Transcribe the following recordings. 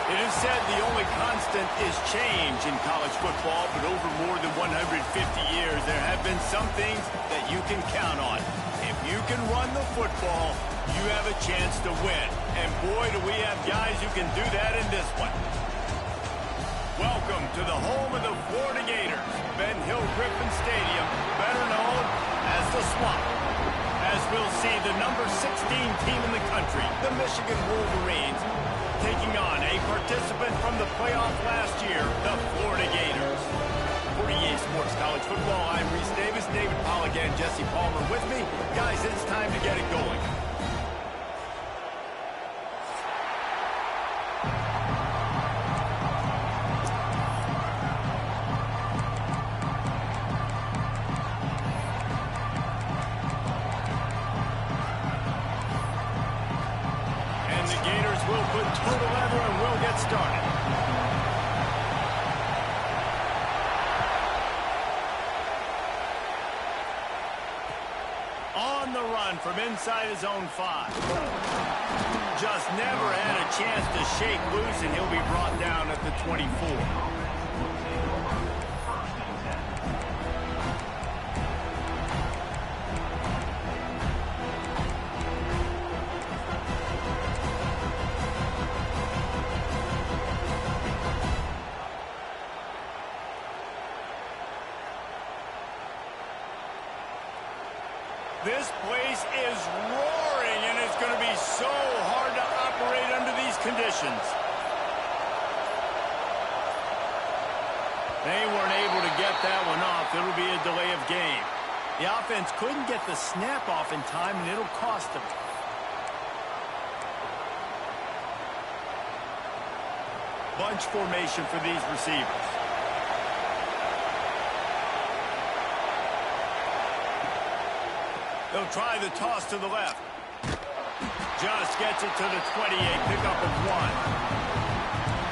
It is said the only constant is change in college football, but over more than 150 years, there have been some things that you can count on. If you can run the football, you have a chance to win. And boy, do we have guys who can do that in this one. Welcome to the home of the Florida Gators, Ben Hill Griffin Stadium, better known as the Swamp. As we'll see the number 16 team in the country, the Michigan Wolverines, taking on a participant from the playoff last year, the Florida Gators. For EA Sports College Football, I'm Reese Davis, David Pollack, and Jesse Palmer with me. Guys, it's time to get it going. On the run from inside his own 5. Just never had a chance to shake loose, and he'll be brought down at the 24. This place is roaring, and it's going to be so hard to operate under these conditions. They weren't able to get that one off. It'll be a delay of game. The offense couldn't get the snap off in time, and it'll cost them. Bunch formation for these receivers. They'll try the toss to the left. Just gets it to the 28, pickup of 1.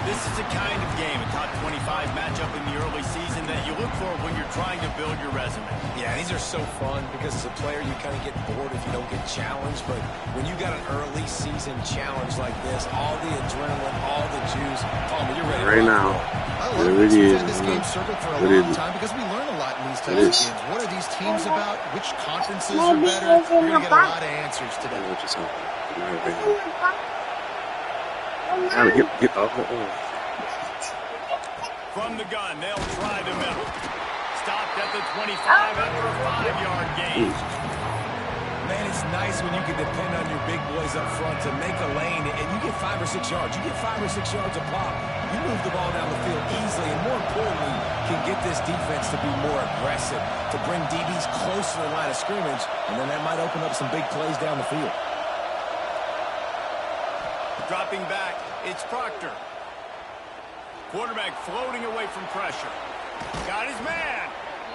This is the kind of game, a top 25 matchup in the early season that you look for when you're trying to build your resume. Yeah, these are so fun because as a player, you kind of get bored if you don't get challenged. But when you got an early season challenge like this, all the adrenaline, all the juice, Palmer, you're ready right now. I love it. We've had this game circled for a long time because we learn a lot in these types of games. What are these teams about? Which conferences are better? We're going to get a lot of answers today. Get off the From the gun, they'll try the middle. Stopped at the 25 after a 5-yard gain. Man, it's nice when you can depend on your big boys up front to make a lane, and you get 5 or 6 yards. You get 5 or 6 yards a pop. You move the ball down the field easily, and more importantly, can get this defense to be more aggressive, to bring DBs close to the line of scrimmage, and then that might open up some big plays down the field. Dropping back, it's Proctor. Quarterback floating away from pressure. Got his man.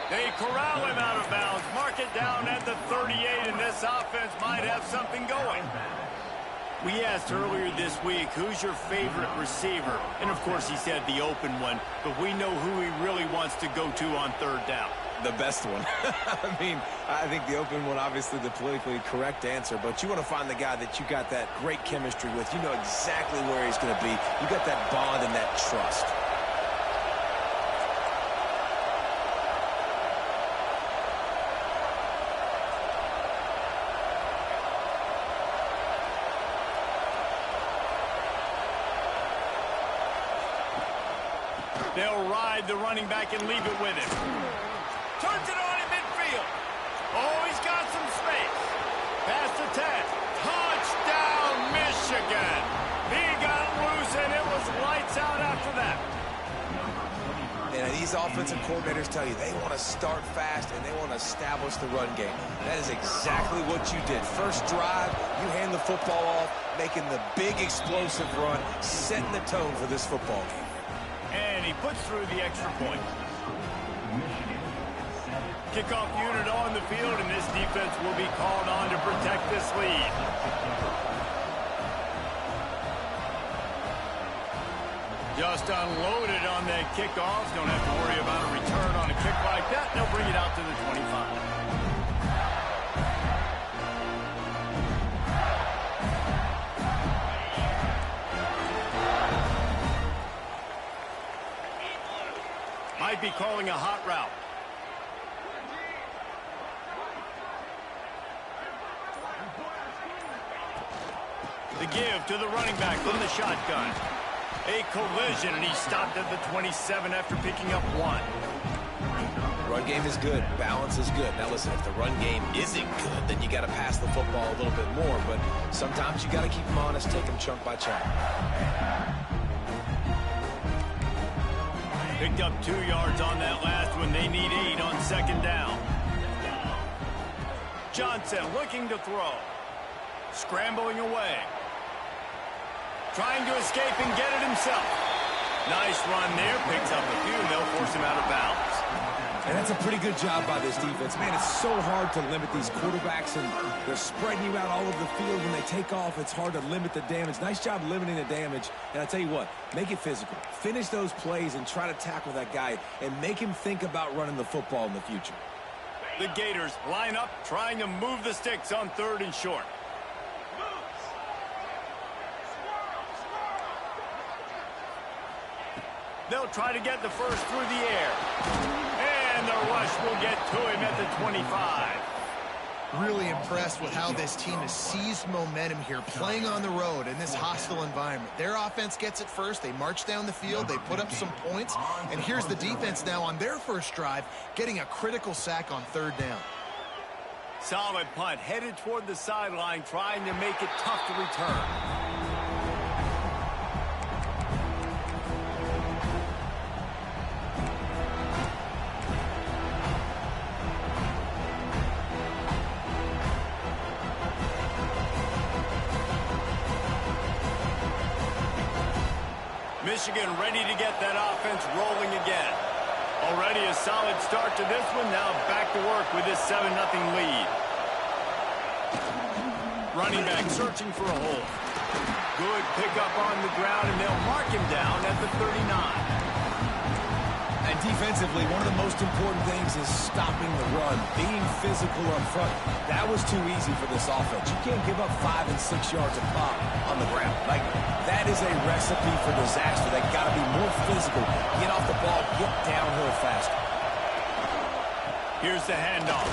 They corral him out of bounds. Mark it down at the 38, and this offense might have something going. We asked earlier this week, who's your favorite receiver? And, of course, he said the open one, but we know who he really wants to go to on third down. The best one. I mean, I think the open one, obviously the politically correct answer, but you want to find the guy that you got that great chemistry with. You know exactly where he's going to be. You got that bond and that trust. They'll ride the running back and leave it with him. Turns it on in midfield. Oh, he's got some space. Pass to 10. Touchdown, Michigan. He got loose, and it was lights out after that. And these offensive coordinators tell you they want to start fast and they want to establish the run game. That is exactly what you did. First drive, you hand the football off, making the big explosive run, setting the tone for this football game. And he puts through the extra point. Kickoff unit on the field, and this defense will be called on to protect this lead. Just unloaded on that kickoff. Don't have to worry about a return on a kick like that. They'll bring it out to the 25. Might be calling a hot route. The give to the running back from the shotgun. A collision, and he stopped at the 27 after picking up 1. Run game is good. Balance is good. Now listen, if the run game isn't good, then you got to pass the football a little bit more. But sometimes you got to keep them honest, take them chunk by chunk. Picked up 2 yards on that last one. They need 8 on second down. Johnson looking to throw. Scrambling away. Trying to escape and get it himself. Nice run there. Picks up a few, and they'll force him out of bounds. And that's a pretty good job by this defense. Man, it's so hard to limit these quarterbacks, and they're spreading you out all over the field. When they take off, it's hard to limit the damage. Nice job limiting the damage. And I tell you what, make it physical. Finish those plays and try to tackle that guy and make him think about running the football in the future. The Gators line up, trying to move the sticks on 3rd and short. They'll try to get the first through the air. And the rush will get to him at the 25. Really impressed with how this team has seized momentum here, playing on the road in this hostile environment. Their offense gets it first. They march down the field. They put up some points. And here's the defense now on their first drive, getting a critical sack on 3rd down. Solid punt, headed toward the sideline, trying to make it tough to return. Michigan ready to get that offense rolling again. Already a solid start to this one. Now back to work with this 7-0 lead. Running back searching for a hole. Good pickup on the ground, and they'll mark him down at the 39. And defensively, one of the most important things is stopping the run, being physical up front. That was too easy for this offense. You can't give up 5 and 6 yards a pop on the ground. Like, that is a recipe for disaster. They got to be more physical, get off the ball, get downhill faster. Here's the handoff.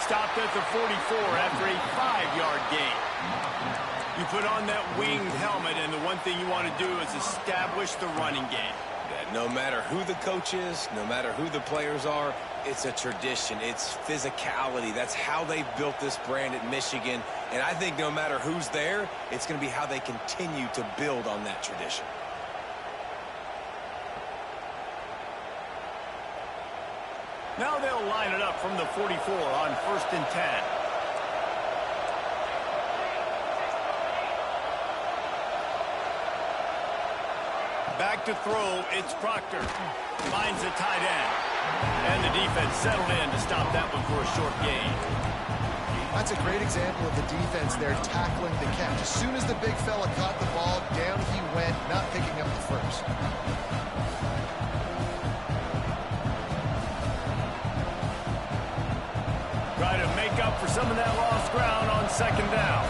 Stopped at the 44 after a 5-yard gain. You put on that winged helmet, and the one thing you want to do is establish the running game. No matter who the coach is, no matter who the players are, it's a tradition. It's physicality. That's how they built this brand at Michigan. And I think no matter who's there, it's going to be how they continue to build on that tradition. Now they'll line it up from the 44 on 1st and 10. Back to throw, it's Proctor. Finds the tight end. And the defense settled in to stop that one for a short gain. That's a great example of the defense there tackling the catch. As soon as the big fella caught the ball, down he went, not picking up the first. Try to make up for some of that lost ground on second down.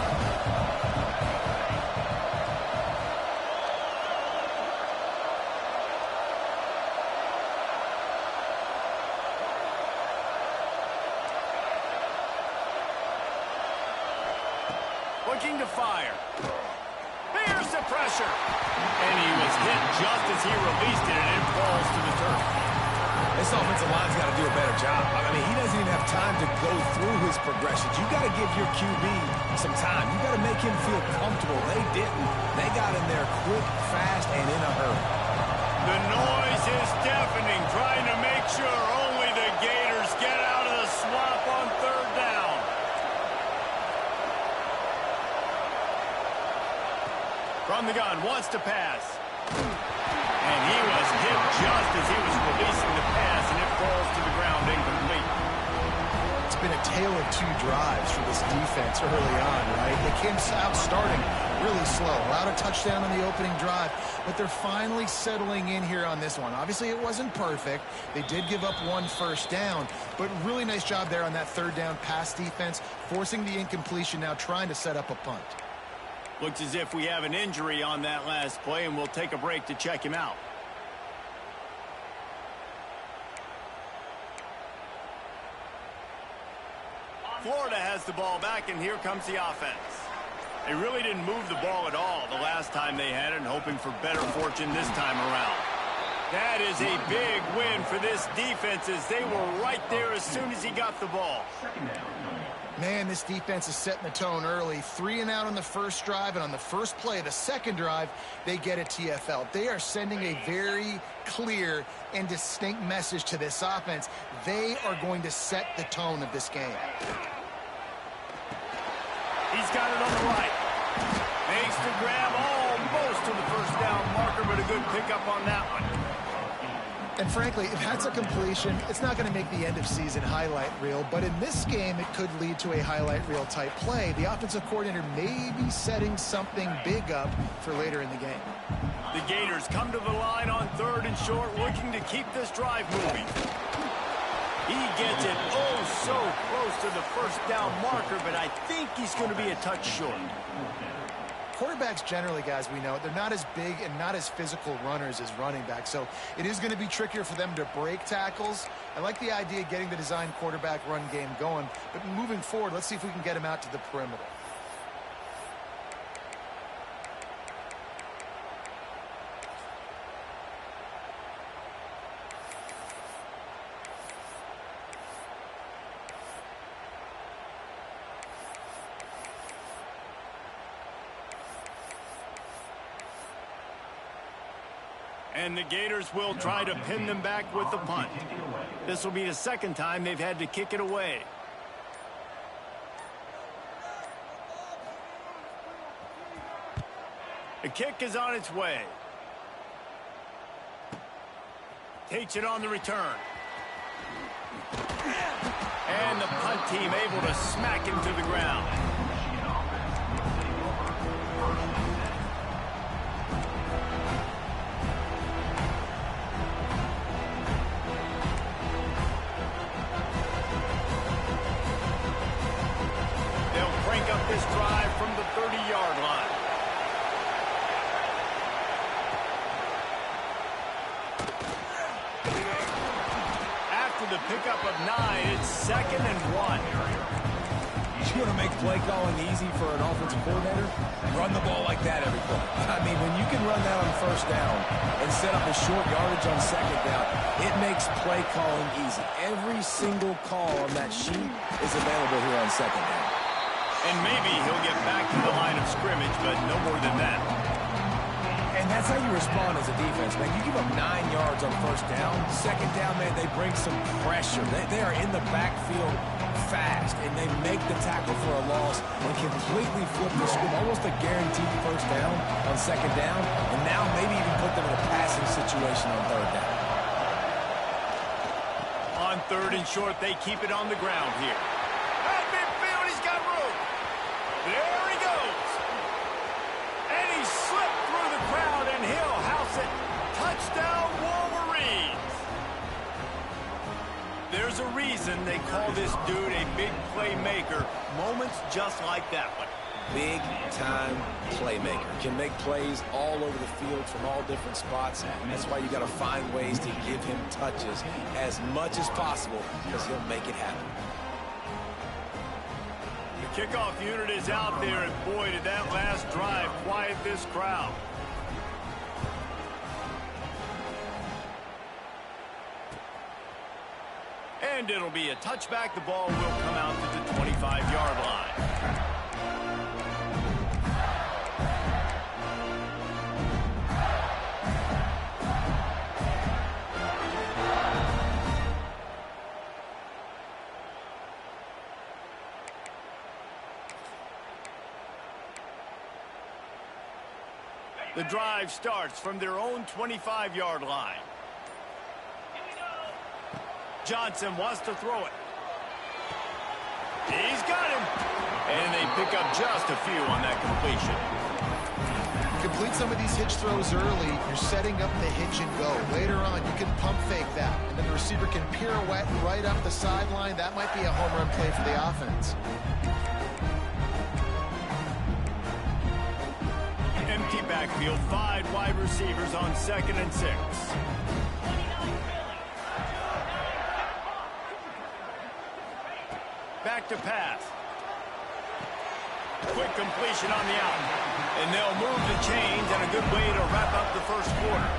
Looking to fire. Here's the pressure. And he was hit just as he released it, and it falls to the turf. This offensive line's got to do a better job. I mean, he doesn't even have time to go through his progressions. You got to give your QB some time. You got to make him feel comfortable. They didn't. They got in there quick, fast, and in a hurry. The noise is deafening, trying to make sure only the Gators get out of the swamp on third down. From the gun, wants to pass. And he was hit just as he was releasing the pass, and it falls to the ground incomplete. It's been a tale of two drives for this defense early on, right? They came out starting really slow. Allowed a touchdown on the opening drive, but they're finally settling in here on this one. Obviously, it wasn't perfect. They did give up one first down, but really nice job there on that third down pass defense, forcing the incompletion, now trying to set up a punt. Looks as if we have an injury on that last play, and we'll take a break to check him out. Florida has the ball back, and here comes the offense. They really didn't move the ball at all the last time they had it, and hoping for better fortune this time around. That is a big win for this defense, as they were right there as soon as he got the ball. Man, this defense is setting the tone early. 3 and out on the first drive, and on the first play, the second drive, they get a TFL. They are sending a very clear and distinct message to this offense. They are going to set the tone of this game. He's got it on the right. Makes the grab almost to the first down marker, but a good pickup on that one. And frankly, if that's a completion, it's not going to make the end-of-season highlight reel. But in this game, it could lead to a highlight reel type play. The offensive coordinator may be setting something big up for later in the game. The Gators come to the line on third and short, looking to keep this drive moving. He gets it so close to the first down marker, but I think he's going to be a touch short. Quarterbacks generally, guys, we know, they're not as big and not as physical runners as running backs, so it is going to be trickier for them to break tackles. I like the idea of getting the design quarterback run game going, but moving forward, let's see if we can get him out to the perimeter. And the Gators will try to pin them back with the punt. This will be the second time they've had to kick it away. The kick is on its way. Takes it on the return. And the punt team able to smack him to the ground. This drive from the 30-yard line. After the pickup of 9, it's 2nd and 1. You want to make play calling easy for an offensive coordinator? Run the ball like that every play. I mean, when you can run that on first down and set up a short yardage on second down, it makes play calling easy. Every single call on that sheet is available here on second down. And maybe he'll get back to the line of scrimmage, but no more than that. And that's how you respond as a defense, man. You give up 9 yards on first down. Second down, man, they bring some pressure. They are in the backfield fast, and they make the tackle for a loss and completely flip the script. Almost a guaranteed first down on second down, and now maybe even put them in a passing situation on third down. On third and short, they keep it on the ground here. At midfield, he's got There's a reason they call this dude a big playmaker. Moments just like that one. Big-time playmaker. Can make plays all over the field from all different spots. That's why you got to find ways to give him touches as much as possible, because he'll make it happen. The kickoff unit is out there, and boy, did that last drive quiet this crowd. And it'll be a touchback. The ball will come out to the 25-yard line. The drive starts from their own 25-yard line. Johnson wants to throw it. He's got him. And they pick up just a few on that completion. Complete some of these hitch throws early. You're setting up the hitch and go. Later on, you can pump fake that. And then the receiver can pirouette right up the sideline. That might be a home run play for the offense. Empty backfield, 5 wide receivers on 2nd and 6. Back to pass. Quick completion on the out. And they'll move the chains, and a good way to wrap up the first quarter.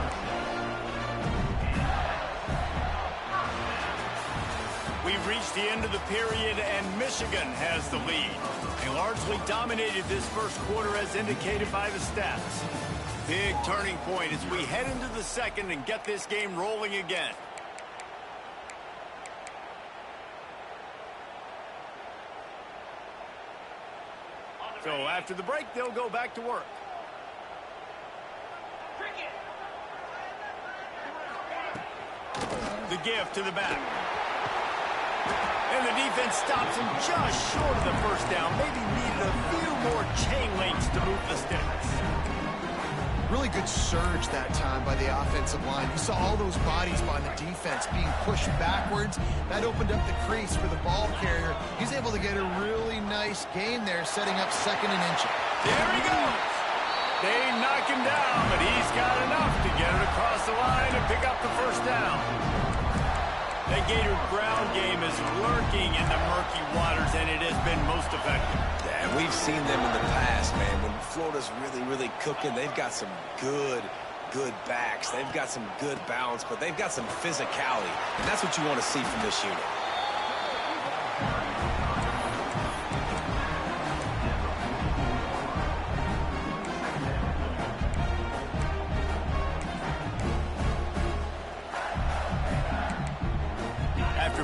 We've reached the end of the period, and Michigan has the lead. They largely dominated this first quarter as indicated by the stats. Big turning point as we head into the second and get this game rolling again. So after the break, they'll go back to work. The give to the back. And the defense stops him just short of the first down. Maybe needed a few more chain links to move the sticks. Really good surge that time by the offensive line. You saw all those bodies by the defense being pushed backwards. That opened up the crease for the ball carrier. He's able to get a really nice gain there, setting up 2nd and inches. There he goes. They knock him down, but he's got enough to get it across the line and pick up the first down. That Gator ground game is lurking in the murky waters, and it has been most effective. Yeah, we've seen them in the past, man. When Florida's really, really cooking, they've got some good backs. They've got some good balance, but they've got some physicality, and that's what you want to see from this unit.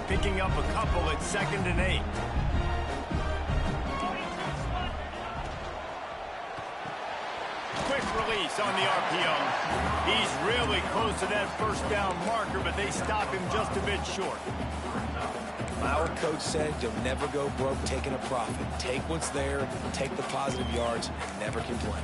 Picking up a couple at 2nd and 8. Quick release on the RPO. He's really close to that first down marker, but they stop him just a bit short. Our coach said you'll never go broke taking a profit. Take what's there, take the positive yards, and never complain.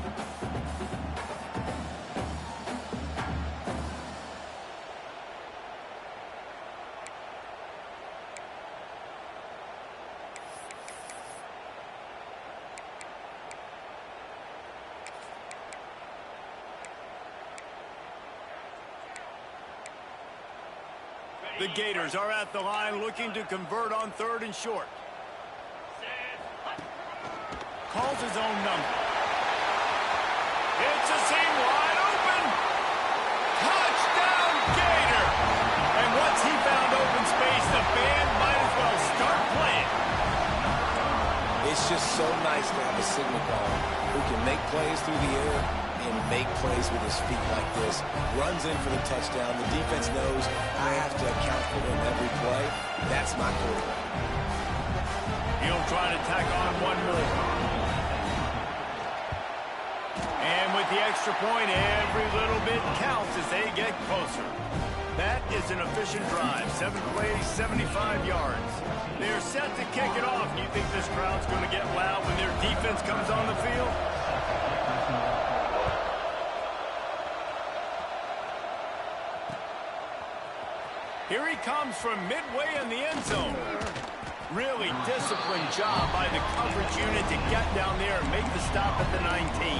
The Gators are at the line looking to convert on 3rd and short. Calls his own number. It's a seam wide open. Touchdown Gator. And once he found open space, the band might as well start playing. It's just so nice to have a signal caller who can make plays through the air and make plays with his feet like this. Runs in for the touchdown. The defense knows I have to account for him every play. That's my quarterback. He'll try to tack on one more. And with the extra point, every little bit counts as they get closer. That is an efficient drive. 7 plays, 75 yards. They're set to kick it off. Do you think this crowd's going to get loud when their defense comes on the field? Here he comes from midway in the end zone. Really disciplined job by the coverage unit to get down there and make the stop at the 19.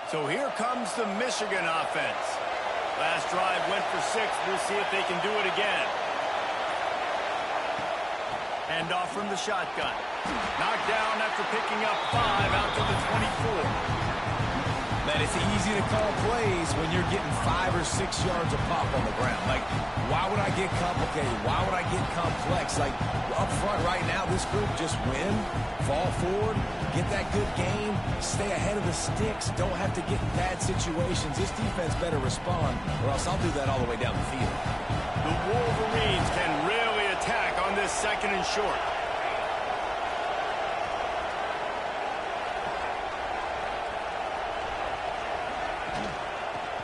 So here comes the Michigan offense. Last drive went for 6. We'll see if they can do it again. Hand off from the shotgun. Knocked down after picking up 5 out to the 24. Man, it's easy to call plays when you're getting 5 or 6 yards of pop on the ground. Like, why would I get complicated? Why would I get complex? Like, up front right now, this group just win, fall forward, get that good game, stay ahead of the sticks, don't have to get in bad situations. This defense better respond, or else I'll do that all the way down the field. The Wolverines can really attack on this 2nd and short.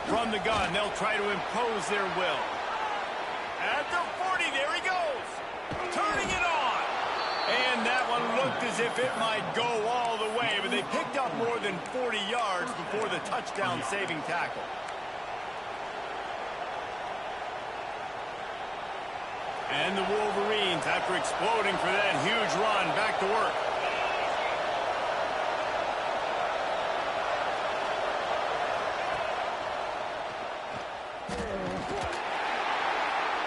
From the gun, they'll try to impose their will. At the 40, there he goes. Turning it on. And that one looked as if it might go all the way, but they picked up more than 40 yards before the touchdown-saving tackle. And the Wolverines, after exploding for that huge run, back to work.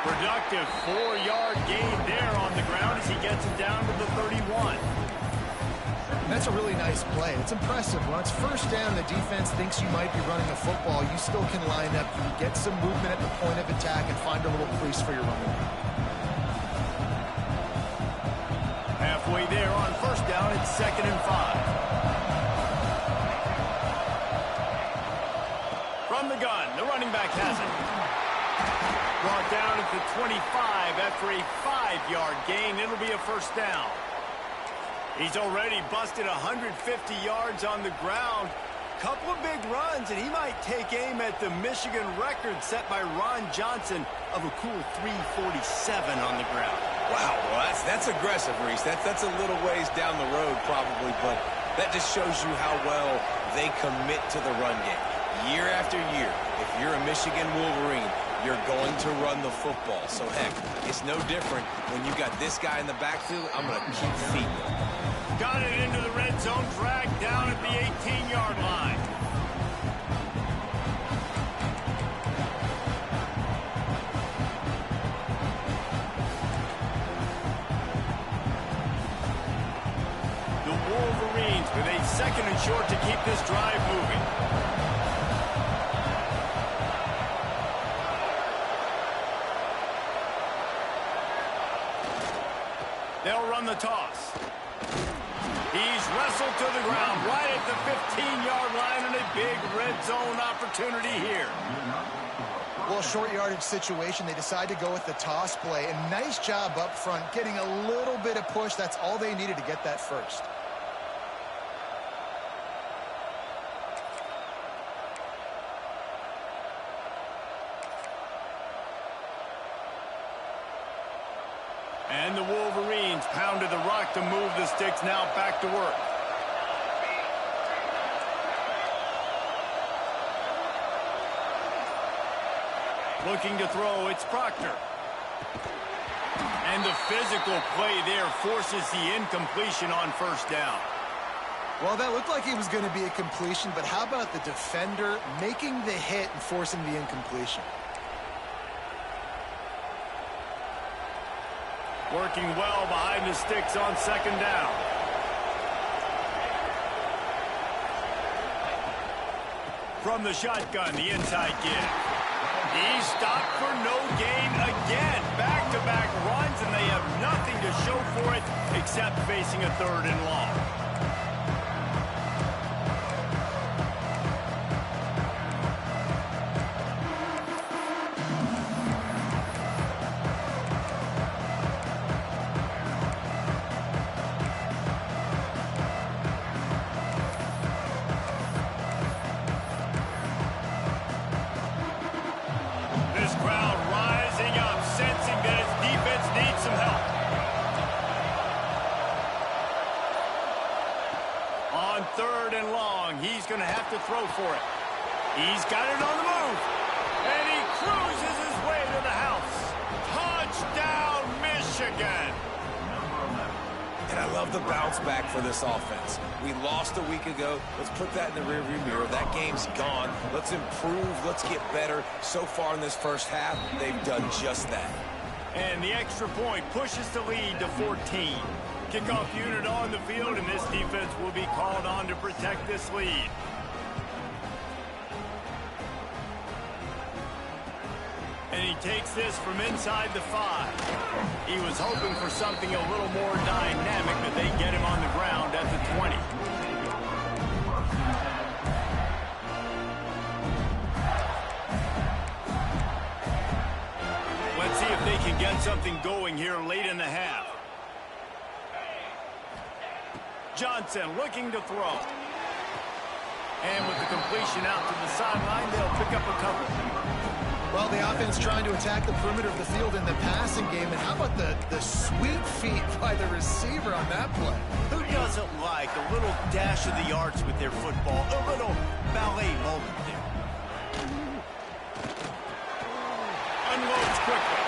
Productive 4-yard gain there on the ground as he gets it down to the 31. That's a really nice play. It's impressive. When it's first down, the defense thinks you might be running the football. You still can line up. You can get some movement at the point of attack and find a little crease for your running back. Halfway there on first down, it's 2nd and 5. From the gun, the running back has it. Brought down at the 25 after a 5-yard gain. It'll be a first down. He's already busted 150 yards on the ground. Couple of big runs, and he might take aim at the Michigan record set by Ron Johnson of a cool 347 on the ground. Wow, well, that's aggressive, Reese. That's a little ways down the road probably, but that just shows you how well they commit to the run game. Year after year, if you're a Michigan Wolverine, you're going to run the football. So, heck, it's no different when you got this guy in the backfield. I'm going to keep feeding him. Got it into the red zone, dragged down at the 18-yard line. The Wolverines with a 2nd and short to keep this drive moving. They'll run the toss. He's wrestled to the ground right at the 15-yard line and a big red zone opportunity here. Well, short yardage situation, they decide to go with the toss play. And nice job up front, getting a little bit of push. That's all they needed to get that first. And the Wolverines pounded the rock to move the sticks, now back to work. Looking to throw, it's Proctor. And the physical play there forces the incompletion on first down. Well, that looked like it was going to be a completion, but how about the defender making the hit and forcing the incompletion? Working well behind the sticks on 2nd down. From the shotgun, the inside give. He's stopped for no gain again. Back-to-back runs, and they have nothing to show for it except facing a 3rd and long. going to have to throw for it. He's got it on the move. And he cruises his way to the house. Touchdown, Michigan. And I love the bounce back for this offense. We lost a week ago. Let's put that in the rearview mirror. That game's gone. Let's improve. Let's get better. So far in this first half, they've done just that. And the extra point pushes the lead to 14. Kickoff unit on the field, and this defense will be called on to protect this lead. And he takes this from inside the 5. He was hoping for something a little more dynamic, but they get him on the ground at the 20. Let's see if they can get something going here late in the half. Johnson looking to throw. And with the completion out to the sideline, they'll pick up a couple. Well, the offense trying to attack the perimeter of the field in the passing game. And how about the sweet feet by the receiver on that play? Who doesn't like a little dash of the arts with their football? A little ballet moment there. Unloads quickly.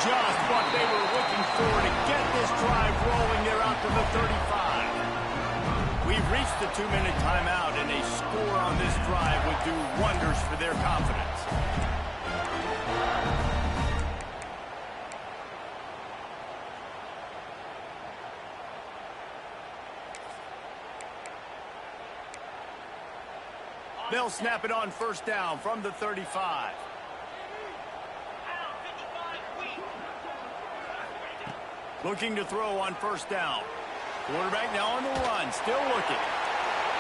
Just what they were looking for to get this drive rolling. They're out to the 35. We've reached the 2-minute timeout, and a score on this drive would do wonders for their confidence. They'll snap it on first down from the 35. Looking to throw on first down. Quarterback now on the run, still looking.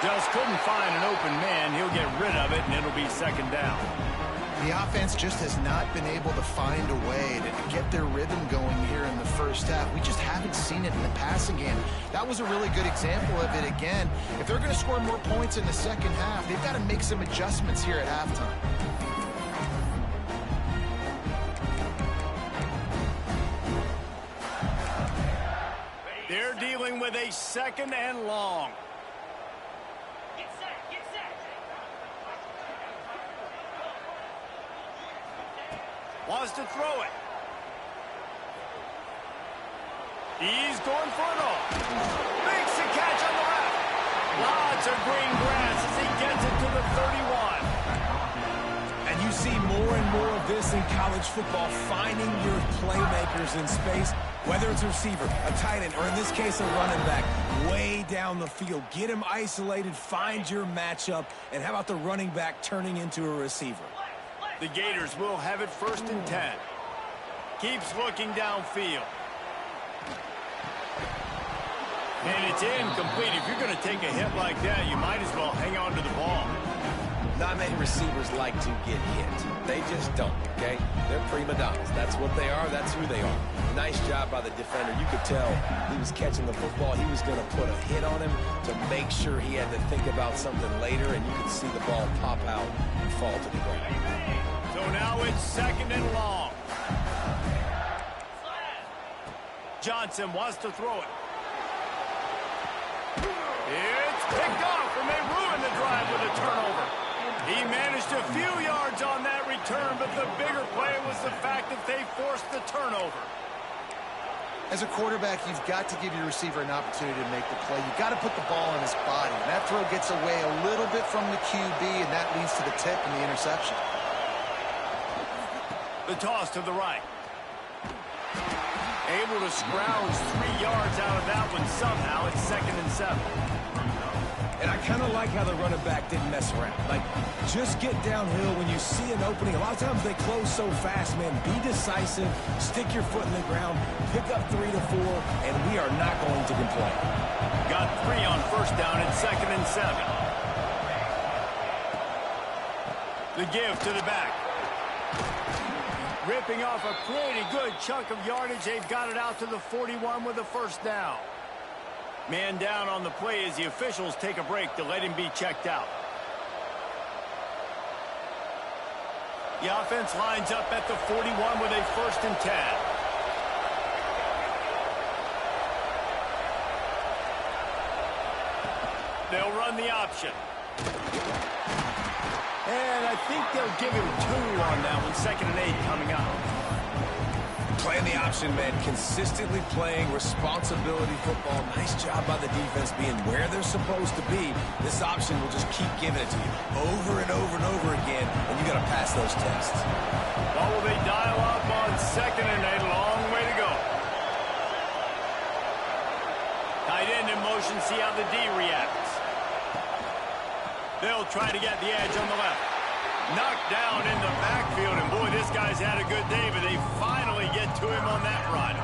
Just couldn't find an open man. He'll get rid of it, and it'll be second down. The offense just has not been able to find a way to get their rhythm going here in the first half. We just haven't seen it in the passing game. That was a really good example of it again. If they're going to score more points in the second half, they've got to make some adjustments here at halftime. They're dealing with a second and long. Wants to throw it. He's going for it all. Makes the catch on the left. Lots of green grass as he gets it to the 31. And you see more and more of this in college football, finding your playmakers in space, whether it's a receiver, a tight end, or in this case a running back, way down the field. Get him isolated, find your matchup, and how about the running back turning into a receiver? The Gators will have it first and 10. Keeps looking downfield. And it's incomplete. If you're going to take a hit like that, you might as well hang on to the ball. Not many receivers like to get hit. They just don't, okay? They're prima donnas. That's what they are. That's who they are. Nice job by the defender. You could tell he was catching the football. He was going to put a hit on him to make sure he had to think about something later, and you could see the ball pop out and fall to the ground. So now it's second and long. Johnson wants to throw it. It's picked off, and they ruin the drive with a turnover. He managed a few yards on that return, but the bigger play was the fact that they forced the turnover. As a quarterback, you've got to give your receiver an opportunity to make the play. You've got to put the ball on his body. And that throw gets away a little bit from the QB, and that leads to the tip and the interception. The toss to the right. Able to scrounge 3 yards out of that one somehow. It's second and 7. And I kind of like how the running back didn't mess around. Like, just get downhill when you see an opening. A lot of times they close so fast, man. Be decisive, stick your foot in the ground, pick up 3 to 4, and we are not going to complain. Got 3 on first down. It's second and 7. The give to the back. Ripping off a pretty good chunk of yardage. They've got it out to the 41 with a first down. Man down on the play as the officials take a break to let him be checked out. The offense lines up at the 41 with a first and 10. They'll run the option. And I think they'll give him 2 on that one. 2nd and 8 coming up. Playing the option, man. Consistently playing responsibility football. Nice job by the defense being where they're supposed to be. This option will just keep giving it to you over and over and over again, and you got to pass those tests. Well, will they dial up on 2nd and 8? Long way to go. Tight end in motion. See how the D reacts. They'll try to get the edge on the left. Knocked down in the backfield, and boy, this guy's had a good day, but they finally get to him on that run.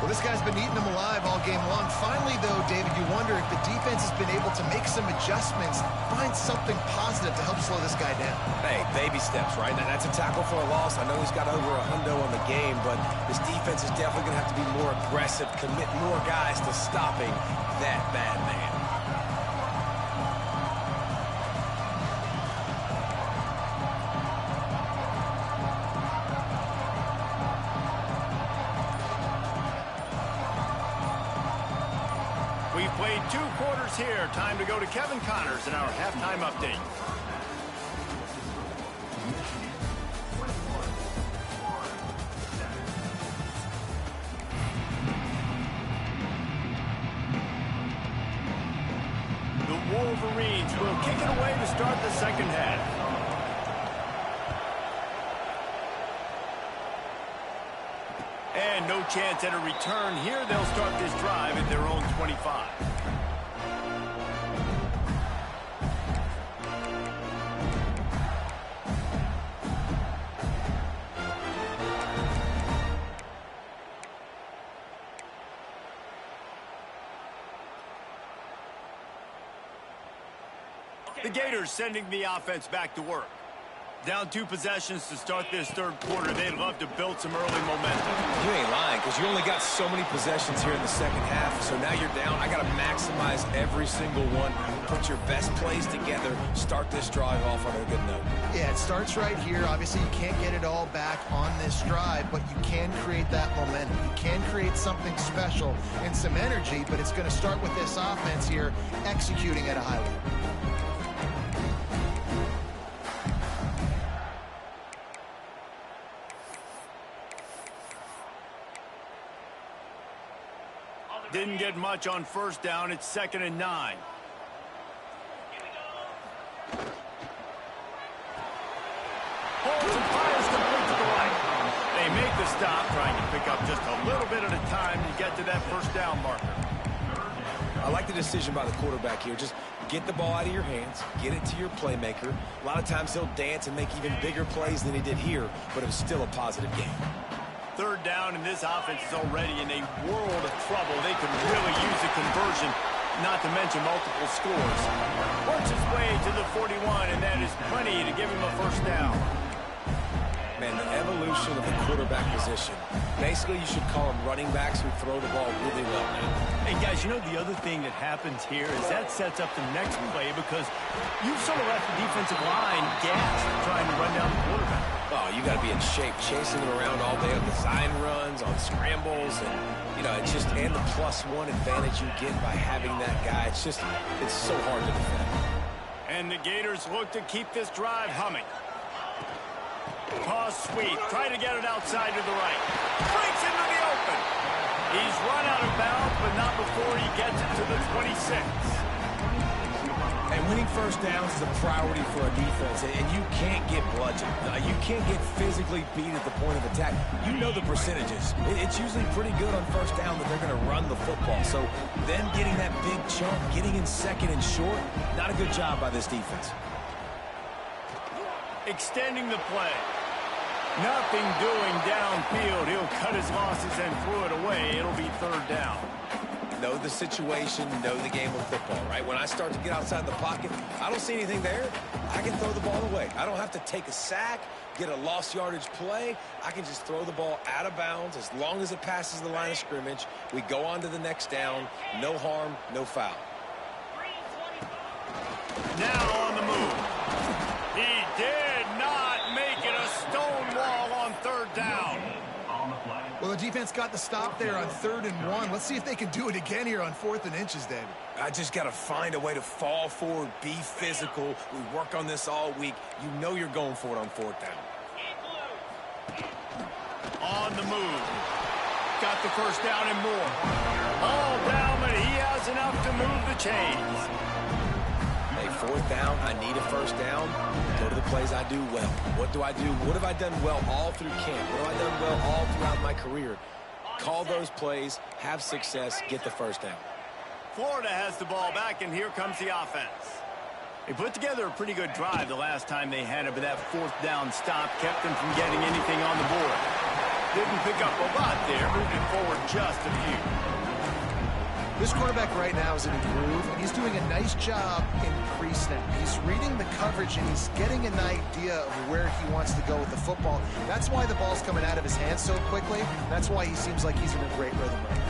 Well, this guy's been eating them alive all game long. Finally, though, David, you wonder if the defense has been able to make some adjustments, find something positive to help slow this guy down. Hey, baby steps, right? Now, that's a tackle for a loss. I know he's got over a hundo on the game, but this defense is definitely going to have to be more aggressive, commit more guys to stopping that bad man. We've played 2 quarters here. Time to go to Kevin Connors in our halftime update. The Wolverines will kick it away to start the 2nd half. And no chance at a return here. They'll start this drive at their own 25. The Gators sending the offense back to work. Down 2 possessions to start this 3rd quarter. They'd love to build some early momentum. You ain't lying, because you only got so many possessions here in the 2nd half, so now you're down. I got to maximize every single one. Put your best plays together. Start this drive off on a good note. Yeah, it starts right here. Obviously, you can't get it all back on this drive, but you can create that momentum. You can create something special and some energy, but it's going to start with this offense here executing at a high level. Didn't get much on 1st down. It's 2nd and 9. Holds and fires complete to the right. They make the stop, trying to pick up just a little bit at a time to get to that 1st down marker. I like the decision by the quarterback here. Just get the ball out of your hands, get it to your playmaker. A lot of times he'll dance and make even bigger plays than he did here, but it was still a positive game. 3rd down, and this offense is already in a world of trouble. They could really use a conversion, not to mention multiple scores. Works his way to the 41, and that is plenty to give him a 1st down. Man, the evolution of the quarterback position. Basically, you should call them running backs who throw the ball really well now. And guys, you know the other thing that happens here is that sets up the next play because you've sort of left the defensive line gassed trying to run down the quarterback. Oh, you got to be in shape, chasing him around all day on design runs, on scrambles, and, you know, it's just, and the +1 advantage you get by having that guy. It's just, it's so hard to defend. And the Gators look to keep this drive humming. Toss sweep, try to get it outside to the right. Breaks into the open. He's run out of bounds, but not before he gets it to the 26. And winning 1st downs is a priority for a defense, and you can't get bludgeoned. You can't get physically beat at the point of attack. You know the percentages. It's usually pretty good on 1st down that they're going to run the football. So them getting that big chunk, getting in 2nd and short, not a good job by this defense. Extending the play. Nothing doing downfield. He'll cut his losses and throw it away. It'll be 3rd down. Know the situation, know the game of football, right? When I start to get outside the pocket, I don't see anything there. I can throw the ball away. I don't have to take a sack, get a lost yardage play. I can just throw the ball out of bounds as long as it passes the line of scrimmage. We go on to the next down. No harm, no foul. Now on the move. He did not make it a stone wall on 3rd down. Well, the defense got the stop there on 3rd and 1. Let's see if they can do it again here on 4th and inches, David. I just got to find a way to fall forward, be physical. We work on this all week. You know you're going for it on 4th down. On the move. Got the first down and more. All down, but he has enough to move the chains. Hey, 4th down, I need a first down. Go to the plays I do well. What do I do? What have I done well all through camp? What have I done well all throughout my career? Call those plays, have success, get the first down. Florida has the ball back, and here comes the offense. They put together a pretty good drive the last time they had it, but that 4th down stop kept them from getting anything on the board. Didn't pick up a lot there, moving forward just a few. This quarterback right now is in a groove, and he's doing a nice job in pre-snap. He's reading the coverage, and he's getting an idea of where he wants to go with the football. That's why the ball's coming out of his hands so quickly. That's why he seems like he's in a great rhythm right now.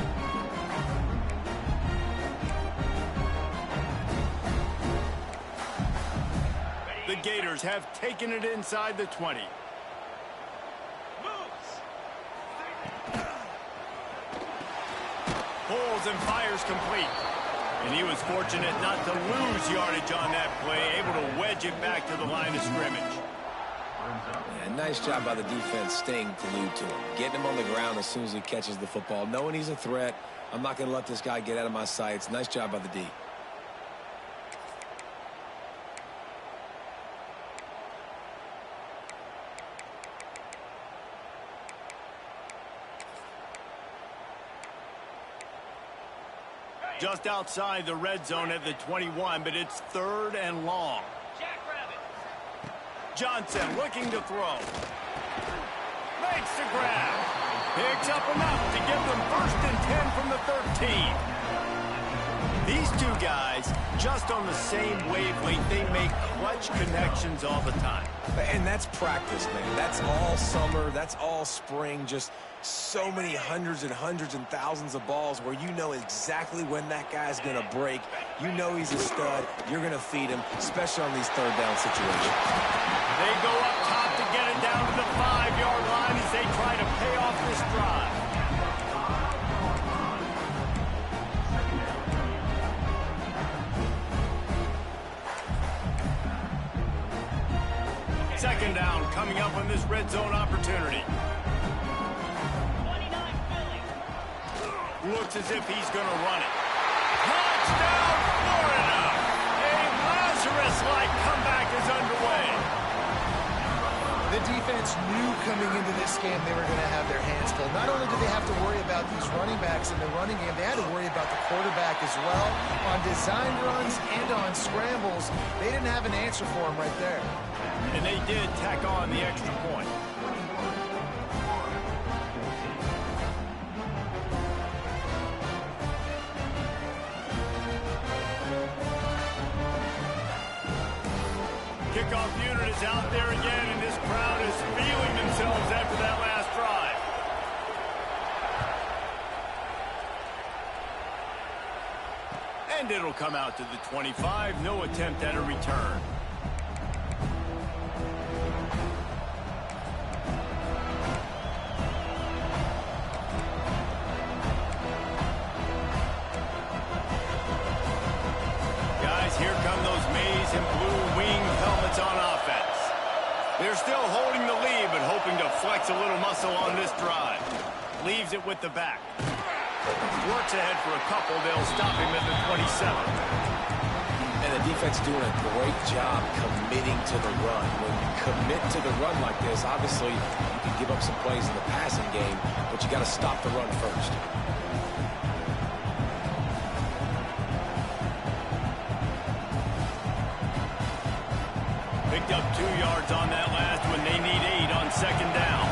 The Gators have taken it inside the 20. Pulls and fires complete. And he was fortunate not to lose yardage on that play, able to wedge it back to the line of scrimmage. Yeah, nice job by the defense staying glued to him. Getting him on the ground as soon as he catches the football. Knowing he's a threat, I'm not going to let this guy get out of my sights. Nice job by the D. Just outside the red zone at the 21, but it's 3rd and long. Johnson looking to throw. Makes the grab. Picks up enough to give them 1st and 10 from the 13. These two guys, just on the same wavelength, they make clutch connections all the time. And that's practice, man. That's all summer. That's all spring. Just so many hundreds and thousands of balls where you know exactly when that guy's going to break. You know he's a stud. You're going to feed him, especially on these 3rd down situations. They go up top to get it down to the 5-yard line as they try to pay off this drive. Second down coming up on this red zone opportunity. Looks as if he's going to run it. Touchdown, Florida! A Lazarus-like comeback is underway. The defense knew coming into this game they were going to have their hands full. Not only did they have to worry about these running backs in the running game, they had to worry about the quarterback as well. On design runs and on scrambles, they didn't have an answer for him right there. And they did tack on the extra point. Kickoff unit is out there again, and this crowd is feeling themselves after that last drive. And it'll come out to the 25. No attempt at a return. Here come those maize and blue wing helmets on offense. They're still holding the lead, but hoping to flex a little muscle on this drive. Leaves it with the back. Works ahead for a couple. They'll stop him at the 27. And the defense doing a great job committing to the run. When you commit to the run like this, obviously you can give up some plays in the passing game, but you got to stop the run first. Picked up 2 yards on that last one. They need 8 on second down.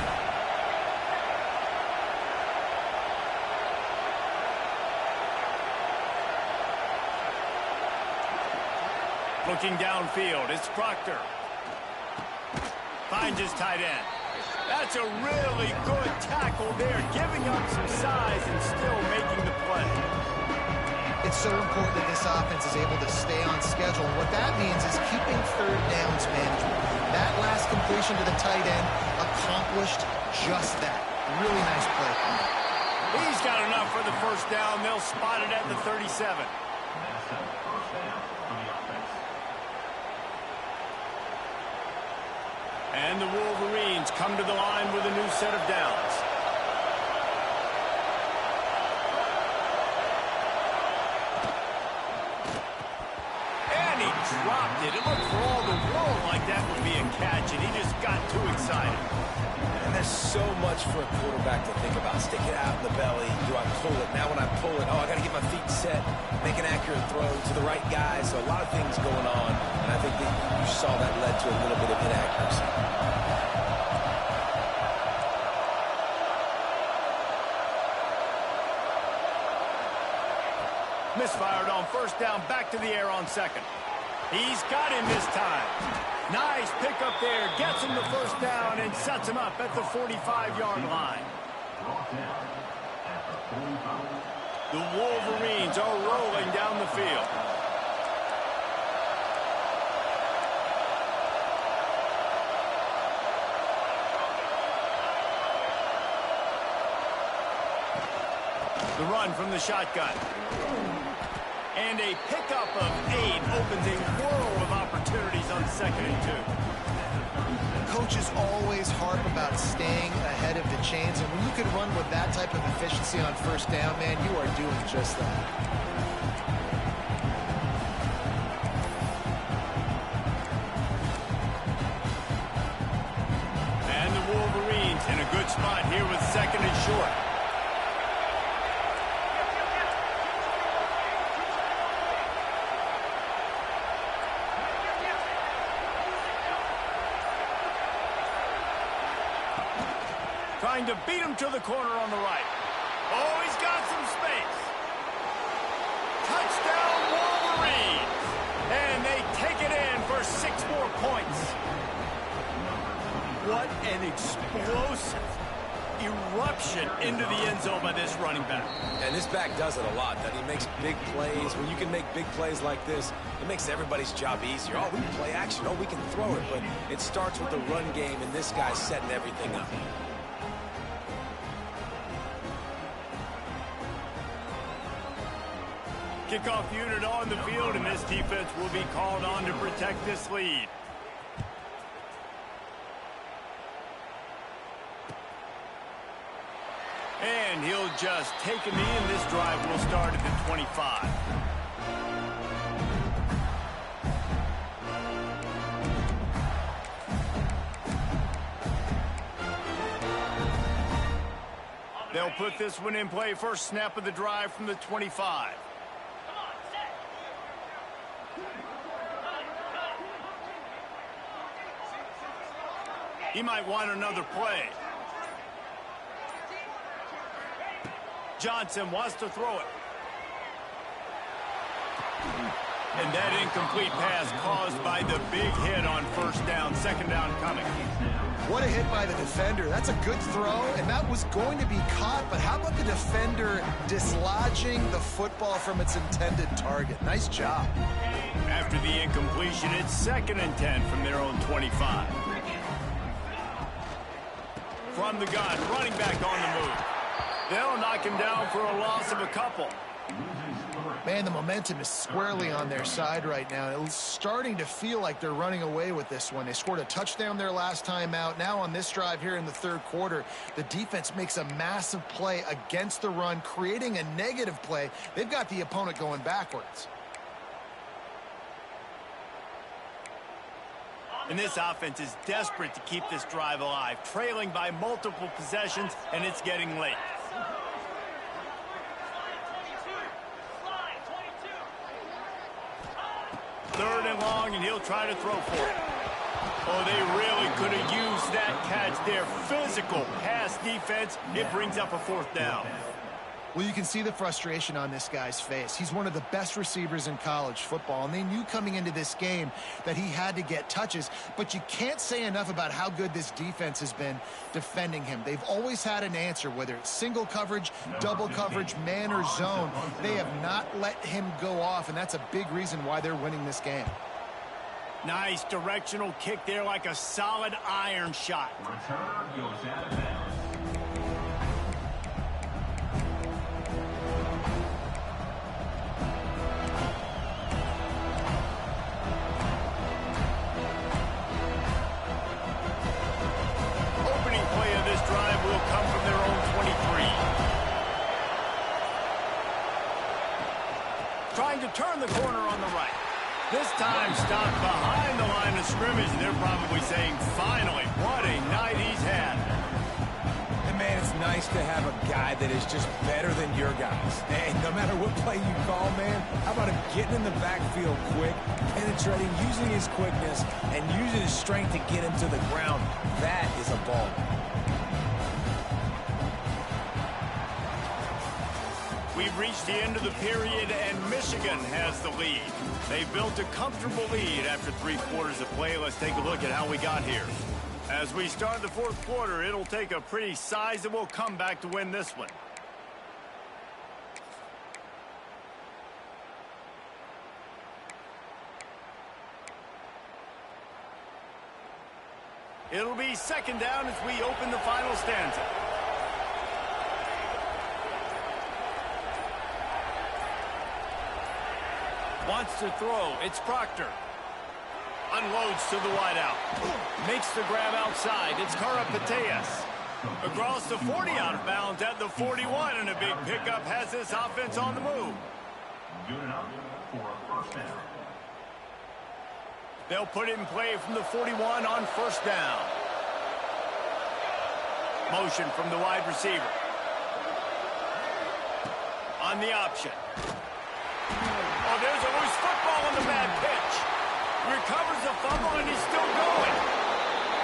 Looking downfield, it's Proctor. Finds his tight end. That's a really good tackle there, giving up some size and still making the play. It's so important that this offense is able to stay on schedule. And what that means is keeping 3rd downs manageable. That last completion to the tight end accomplished just that. Really nice play. He's got enough for the first down. They'll spot it at the 37. And the Wolverines come to the line with a new set of downs. And he dropped it. It looked for all the world like that would be a catch, and he just got too excited. And there's so much for a quarterback to think about. Stick it out in the belly. Do I pull it? Now when I pull it, I got to get my feet set, make an accurate throw to the right guy. So a lot of things going on, and I think that you saw that led to a little bit of inaccuracy. Misfired on first down, back to the air on second. He's got him this time. Nice pickup there, gets him the first down and sets him up at the 45-yard line. The Wolverines are rolling down the field. The run from the shotgun. And a pickup of 8 opens a world of opportunities on 2nd and 2. Coaches always harp about staying ahead of the chains, and when you can run with that type of efficiency on first down, man, you are doing just that. And the Wolverines in a good spot here with 2nd and short. Trying to beat him to the corner on the right. Oh, he's got some space. Touchdown, Wolverines. And they take it in for 6 more points. What an explosive eruption into the end zone by this running back. And this back does it a lot. That he makes big plays. When you can make big plays like this, it makes everybody's job easier. Oh, we can play action. Oh, we can throw it. But it starts with the run game, and this guy's setting everything up. Kickoff unit on the field, and this defense will be called on to protect this lead. And he'll just take a knee, and this drive will start at the 25. They'll put this one in play. First snap of the drive from the 25. He might want another play. Johnson wants to throw it. And that incomplete pass caused by the big hit on first down. 2nd down coming. What a hit by the defender. That's a good throw, and that was going to be caught, but how about the defender dislodging the football from its intended target? Nice job. After the incompletion, it's 2nd and 10 from their own 25. From the gun, running back on the move. They'll knock him down for a loss of a couple. Man, the momentum is squarely on their side right now. It's starting to feel like they're running away with this one. They scored a touchdown their last time out. Now on this drive here in the 3rd quarter, the defense makes a massive play against the run, creating a negative play. They've got the opponent going backwards. And this offense is desperate to keep this drive alive, trailing by multiple possessions, and it's getting late. Third and long, and he'll try to throw for it. Oh, they really could have used that catch there. Physical pass defense. It brings up a 4th down. Well, you can see the frustration on this guy's face. He's one of the best receivers in college football, and they knew coming into this game that he had to get touches, but you can't say enough about how good this defense has been defending him. They've always had an answer, whether it's single coverage, double coverage, man or zone. They have not let him go off, and that's a big reason why they're winning this game. Nice directional kick there, like a solid iron shot. this drive will come from their own 23. Trying to turn the corner on the right. This time stopped behind the line of scrimmage, and they're probably saying, finally, what a night he's had. And, man, it's nice to have a guy that is just better than your guys. And no matter what play you call, man, how about him getting in the backfield quick, penetrating, using his quickness, and using his strength to get him to the ground. That is a ball. We've reached the end of the period, and Michigan has the lead. They built a comfortable lead after 3 quarters of play. Let's take a look at how we got here. As we start the 4th quarter, it'll take a pretty sizable comeback to win this one. It'll be 2nd down as we open the final stanza. Wants to throw. It's Proctor. Unloads to the wideout. Makes the grab outside. It's Karapateas. Across the 40 out of bounds at the 41, and a big pickup has this offense on the move. Good enough for a 1st down. They'll put it in play from the 41 on 1st down. Motion from the wide receiver. On the option. Oh, there's a loose football on the bad pitch. Recovers the fumble, and he's still going.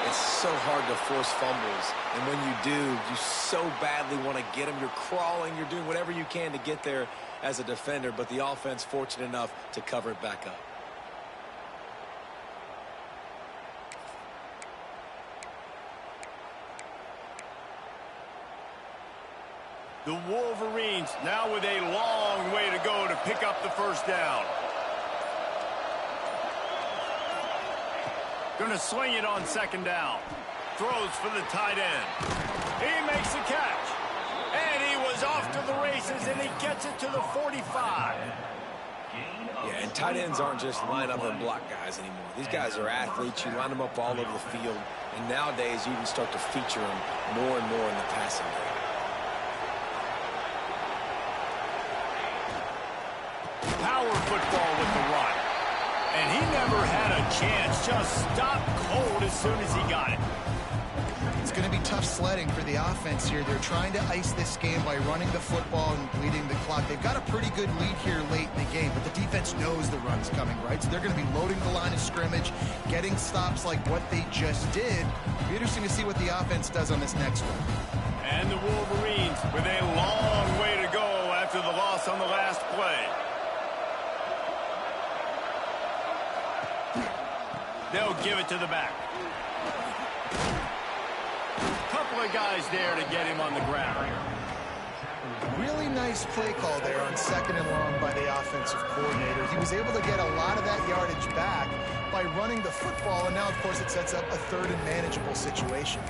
It's so hard to force fumbles, and when you do, you so badly want to get them. You're crawling, you're doing whatever you can to get there as a defender, but the offense fortunate enough to cover it back up. The Wolverines now with a long way to go to pick up the 1st down. Gonna swing it on 2nd down. Throws for the tight end. He makes the catch. And he was off to the races, and he gets it to the 45. Yeah, and tight ends aren't just line up and block guys anymore. These guys are athletes. You line them up all over the field. And nowadays, you can start to feature them more and more in the passing game. Power football with the run. And he never had a chance. Just stopped cold as soon as he got it. It's going to be tough sledding for the offense here. They're trying to ice this game by running the football and bleeding the clock. They've got a pretty good lead here late in the game, but the defense knows the run's coming, right? So they're going to be loading the line of scrimmage, getting stops like what they just did. It'll be interesting to see what the offense does on this next one. And the Wolverines with a long way to go after the loss on the last play. They'll give it to the back. Couple of guys there to get him on the ground. Really nice play call there on 2nd and long by the offensive coordinator. He was able to get a lot of that yardage back by running the football, and now, of course, it sets up a 3rd and manageable situation.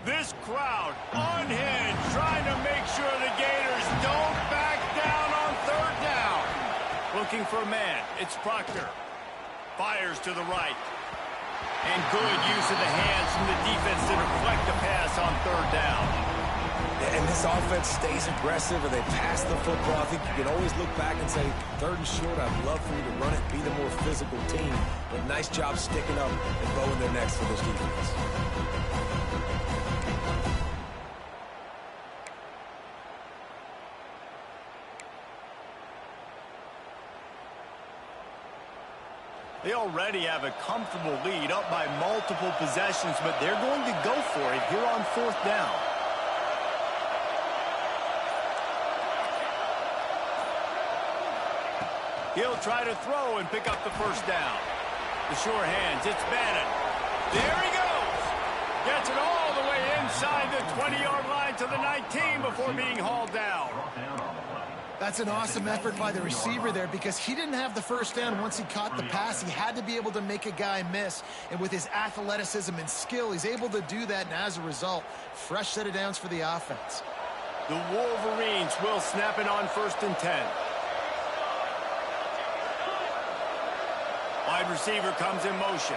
This crowd unhinged, trying to make sure the Gators don't back down on 3rd down. Looking for a man. It's Proctor. Fires to the right. And good use of the hands from the defense to deflect the pass on 3rd down. And this offense stays aggressive, and they pass the football. I think you can always look back and say, 3rd and short, I'd love for you to run it, be the more physical team. But nice job sticking up and bowing their necks for this defense. They already have a comfortable lead, up by multiple possessions, but they're going to go for it here on 4th down. He'll try to throw and pick up the 1st down. The sure hands, it's Bannon. There he goes. Gets it all the way inside the 20-yard line to the 19 before being hauled down. That's an awesome effort by the receiver there because he didn't have the first down once he caught the pass. He had to be able to make a guy miss. And with his athleticism and skill, he's able to do that. And as a result, fresh set of downs for the offense. The Wolverines will snap it on 1st and 10. Wide receiver comes in motion.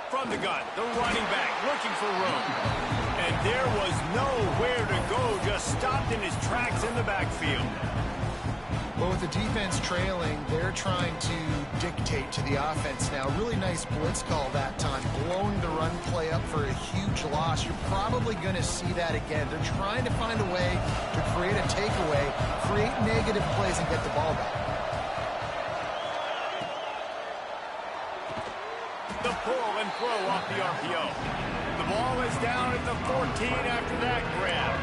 From the gun, the running back looking for room. And there was nowhere to go, just stopped in his tracks in the backfield. Well, with the defense trailing, they're trying to dictate to the offense now. Really nice blitz call that time, blowing the run play up for a huge loss. You're probably going to see that again. They're trying to find a way to create a takeaway, create negative plays, and get the ball back. The pull and throw off the RPO. The ball is down at the 14 after that grab.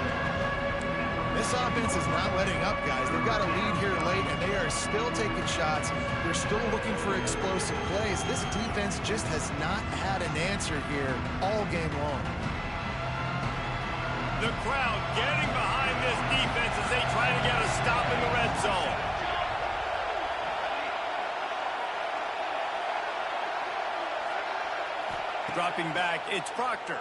This offense is not letting up, guys. They've got a lead here late, and they are still taking shots. They're still looking for explosive plays. This defense just has not had an answer here all game long. The crowd getting behind this defense as they try to get a stop in the red zone. Dropping back, it's Proctor.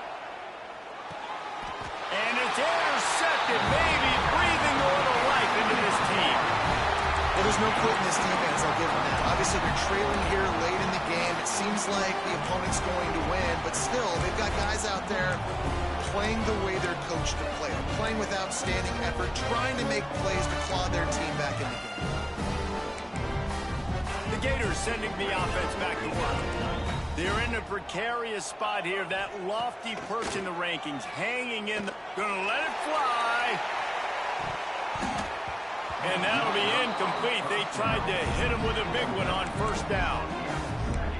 And it's intercepted, maybe breathing a little life into this team. Well, there's no quit in this defense, I'll give them that. Obviously, they're trailing here late in the game. It seems like the opponent's going to win, but still, they've got guys out there playing the way they're coached to play. Playing with outstanding effort, trying to make plays to claw their team back in the game. The Gators sending the offense back to work. They're in a precarious spot here. That lofty perch in the rankings, hanging in. Gonna let it fly. And that'll be incomplete. They tried to hit him with a big one on 1st down.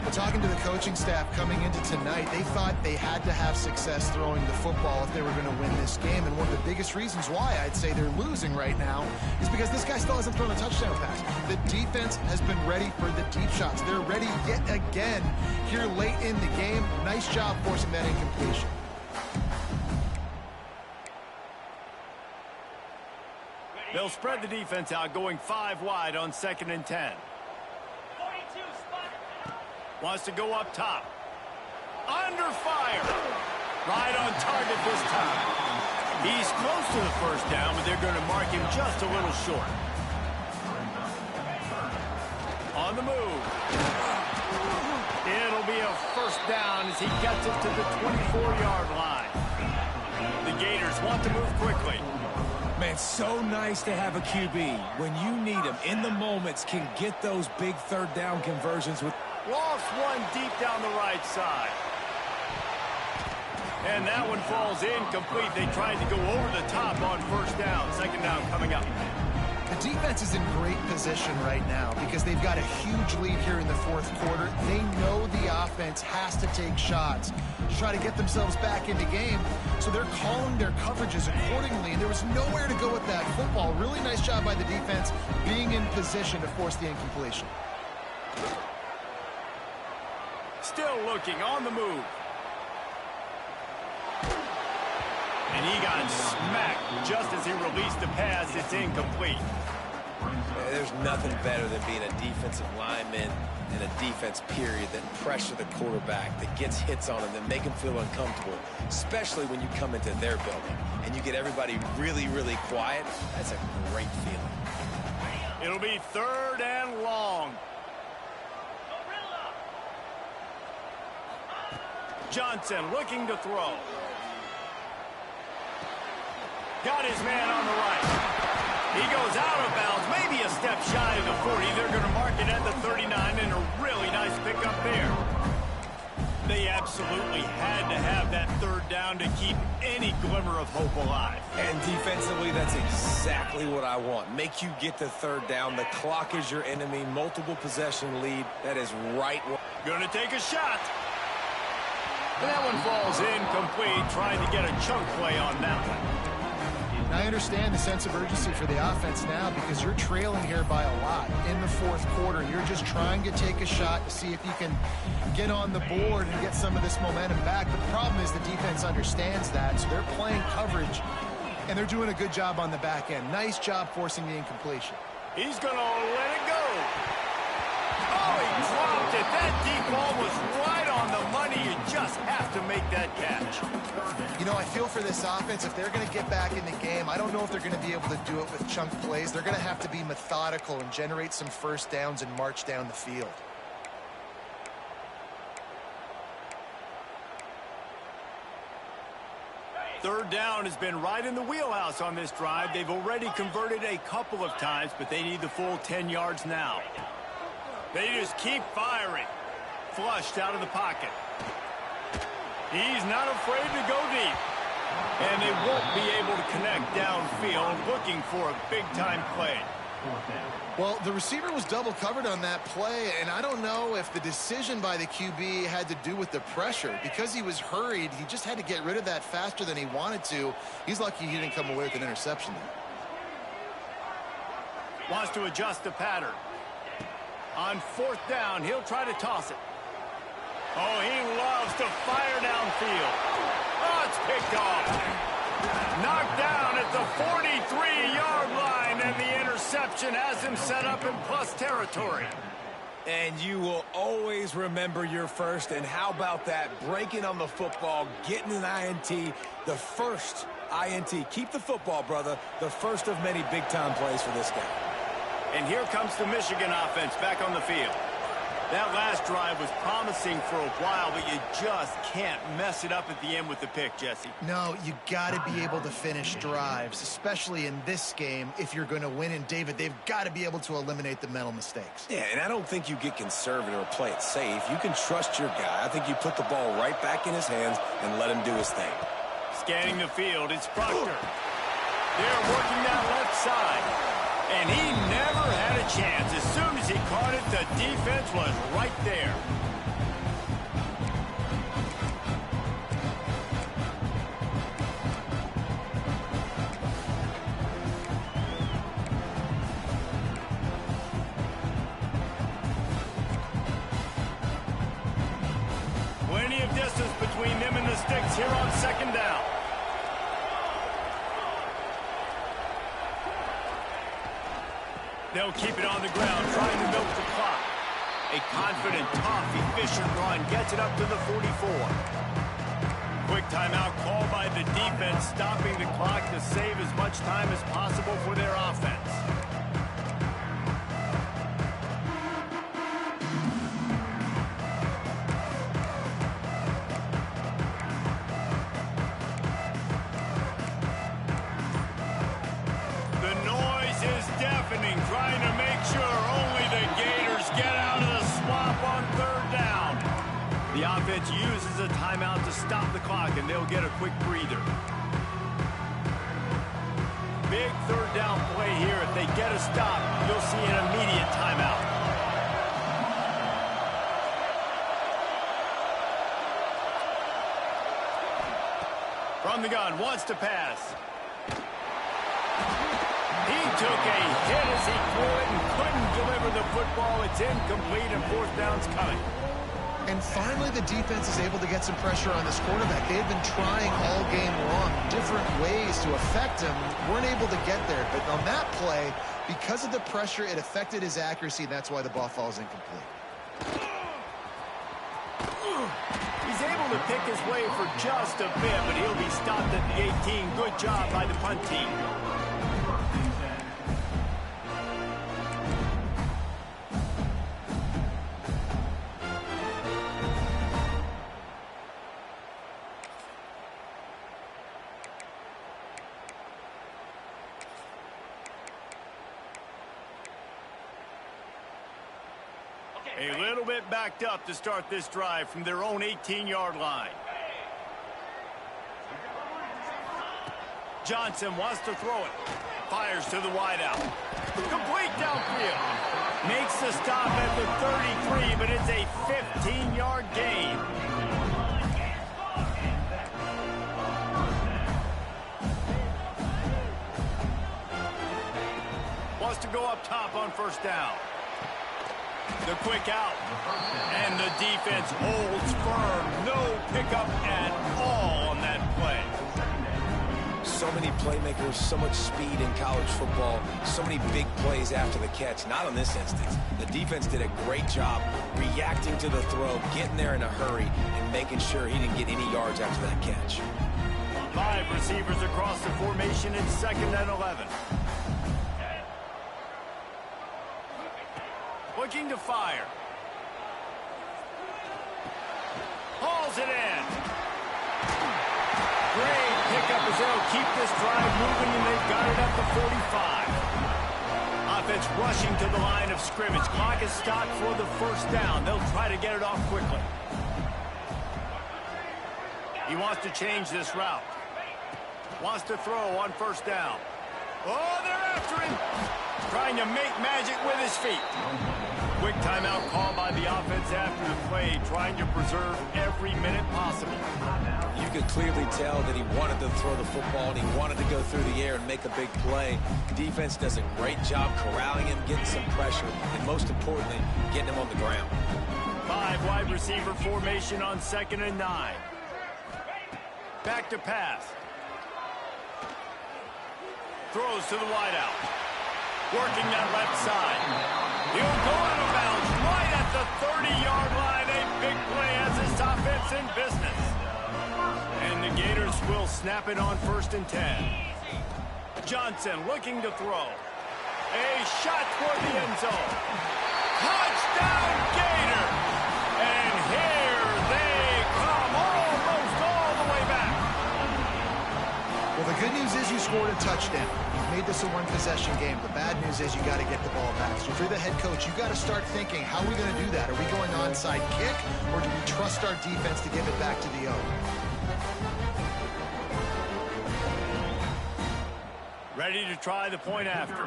Well, talking to the coaching staff coming into tonight, they thought they had to have success throwing the football if they were going to win this game. And one of the biggest reasons why I'd say they're losing right now is because this guy still hasn't thrown a touchdown pass. The defense has been ready for the deep shots. They're ready yet again here late in the game. Nice job forcing that incompletion. They'll spread the defense out, going 5 wide on 2nd and 10. Wants to go up top. Under fire. Right on target this time. He's close to the 1st down, but they're going to mark him just a little short. On the move. It'll be a 1st down as he gets it to the 24-yard line. The Gators want to move quickly. Man, so nice to have a QB. When you need him in the moments, can get those big 3rd down conversions with. Lost one deep down the right side. And that one falls incomplete. They tried to go over the top on 1st down. 2nd down coming up. The defense is in great position right now because they've got a huge lead here in the 4th quarter. They know the offense has to take shots to try to get themselves back in the game. So they're calling their coverages accordingly, and there was nowhere to go with that football. Really nice job by the defense being in position to force the incompletion. Still looking on the move. And he got smacked just as he released the pass. It's incomplete. There's nothing better than being a defensive lineman and a defense period that pressure the quarterback, that gets hits on him, that make him feel uncomfortable, especially when you come into their building and you get everybody really, really quiet. That's a great feeling. It'll be 3rd and long. Johnson looking to throw. Got his man on the right. He goes out of bounds, maybe a step shy of the 40. They're going to mark it at the 39, and a really nice pickup there. They absolutely had to have that 3rd down to keep any glimmer of hope alive. And defensively, that's exactly what I want. Make you get the 3rd down. The clock is your enemy. Multiple possession lead. That is right. Going to take a shot. And that one falls incomplete, trying to get a chunk play on that one. And I understand the sense of urgency for the offense now because you're trailing here by a lot in the fourth quarter. You're just trying to take a shot to see if you can get on the board and get some of this momentum back. But the problem is the defense understands that, so they're playing coverage, and they're doing a good job on the back end. Nice job forcing the incompletion. He's going to let it go. Oh, he dropped it. That deep ball was right on the money. You just have to make that catch. You know, I feel for this offense, if they're going to get back in the game, I don't know if they're going to be able to do it with chunk plays. They're going to have to be methodical and generate some first downs and march down the field. Third down has been right in the wheelhouse on this drive. They've already converted a couple of times, but they need the full 10 yards now. They just keep firing. Flushed out of the pocket. He's not afraid to go deep. And they won't be able to connect downfield, looking for a big-time play. Well, the receiver was double covered on that play, and I don't know if the decision by the QB had to do with the pressure. Because he was hurried, he just had to get rid of that faster than he wanted to. He's lucky he didn't come away with an interception there. Wants to adjust the pattern. On fourth down, he'll try to toss it. Oh, he loves to fire downfield. Oh, it's picked off. Knocked down at the 43-yard line, and the interception has him set up in plus territory. And you will always remember your first. And how about that? Breaking on the football, getting an INT, the first INT. Keep the football, brother. The first of many big-time plays for this guy. And here comes the Michigan offense back on the field. That last drive was promising for a while, but you just can't mess it up at the end with the pick, Jesse. No, you got to be able to finish drives, especially in this game if you're going to win. And, David, they've got to be able to eliminate the mental mistakes. Yeah, and I don't think you get conservative or play it safe. You can trust your guy. I think you put the ball right back in his hands and let him do his thing. Scanning the field, it's Proctor. They're working that left side. And he never had a chance. As soon as he caught it, the defense was right there. Plenty of distance between them and the sticks here on second down. They'll keep it on the ground, trying to milk the clock. A confident, tough, efficient run gets it up to the 44. Quick timeout call by the defense, stopping the clock to save as much time as possible for their offense. Trying to make sure only the Gators get out of the swamp on third down. The offense uses a timeout to stop the clock, and they'll get a quick breather. Big third down play here. If they get a stop, you'll see an immediate timeout. From the gun, wants to pass. He took a hit as he threw it and couldn't deliver the football. It's incomplete, and fourth down's coming. And finally, the defense is able to get some pressure on this quarterback. They had been trying all game long, different ways to affect him. Weren't able to get there. But on that play, because of the pressure, it affected his accuracy, and that's why the ball falls incomplete. He's able to pick his way for just a bit, but he'll be stopped at the 18. Good job by the punt team. A little bit backed up to start this drive from their own 18-yard line. Johnson wants to throw it. Fires to the wideout. Complete downfield. Makes the stop at the 33, but it's a 15-yard gain. to go up top on first down. The quick out. And the defense holds firm. No pickup at all on that play. So many playmakers, so much speed in college football, so many big plays after the catch. Not on this instance. The defense did a great job reacting to the throw, getting there in a hurry, and making sure he didn't get any yards after that catch. 5 receivers across the formation in 2nd and 11. Looking to fire. Hauls it in. Great pickup as they'll keep this drive moving, and they've got it at the 45. Offense rushing to the line of scrimmage. Clock is stopped for the first down. They'll try to get it off quickly. He wants to change this route. Wants to throw on first down. Oh, they're after him. Trying to make magic with his feet. Quick timeout call by the offense after the play, trying to preserve every minute possible. You could clearly tell that he wanted to throw the football and he wanted to go through the air and make a big play. Defense does a great job corralling him, getting some pressure, and most importantly, getting him on the ground. 5 wide receiver formation on 2nd and 9. Back to pass. Throws to the wideout. Working that left side. He'll go out of bounds right at the 30-yard line. A big play as this offense in business. And the Gators will snap it on 1st and 10. Johnson looking to throw. A shot toward the end zone. Touchdown Gators! And here they come, almost all the way back. Well, the good news is you scored a touchdown. You've made this a one-possession game. The bad news is you got to get the ball back. So if you're the head coach, you got to start thinking, how are we going to do that? Are we going onside kick, or do we trust our defense to give it back to the O? Ready to try the point after.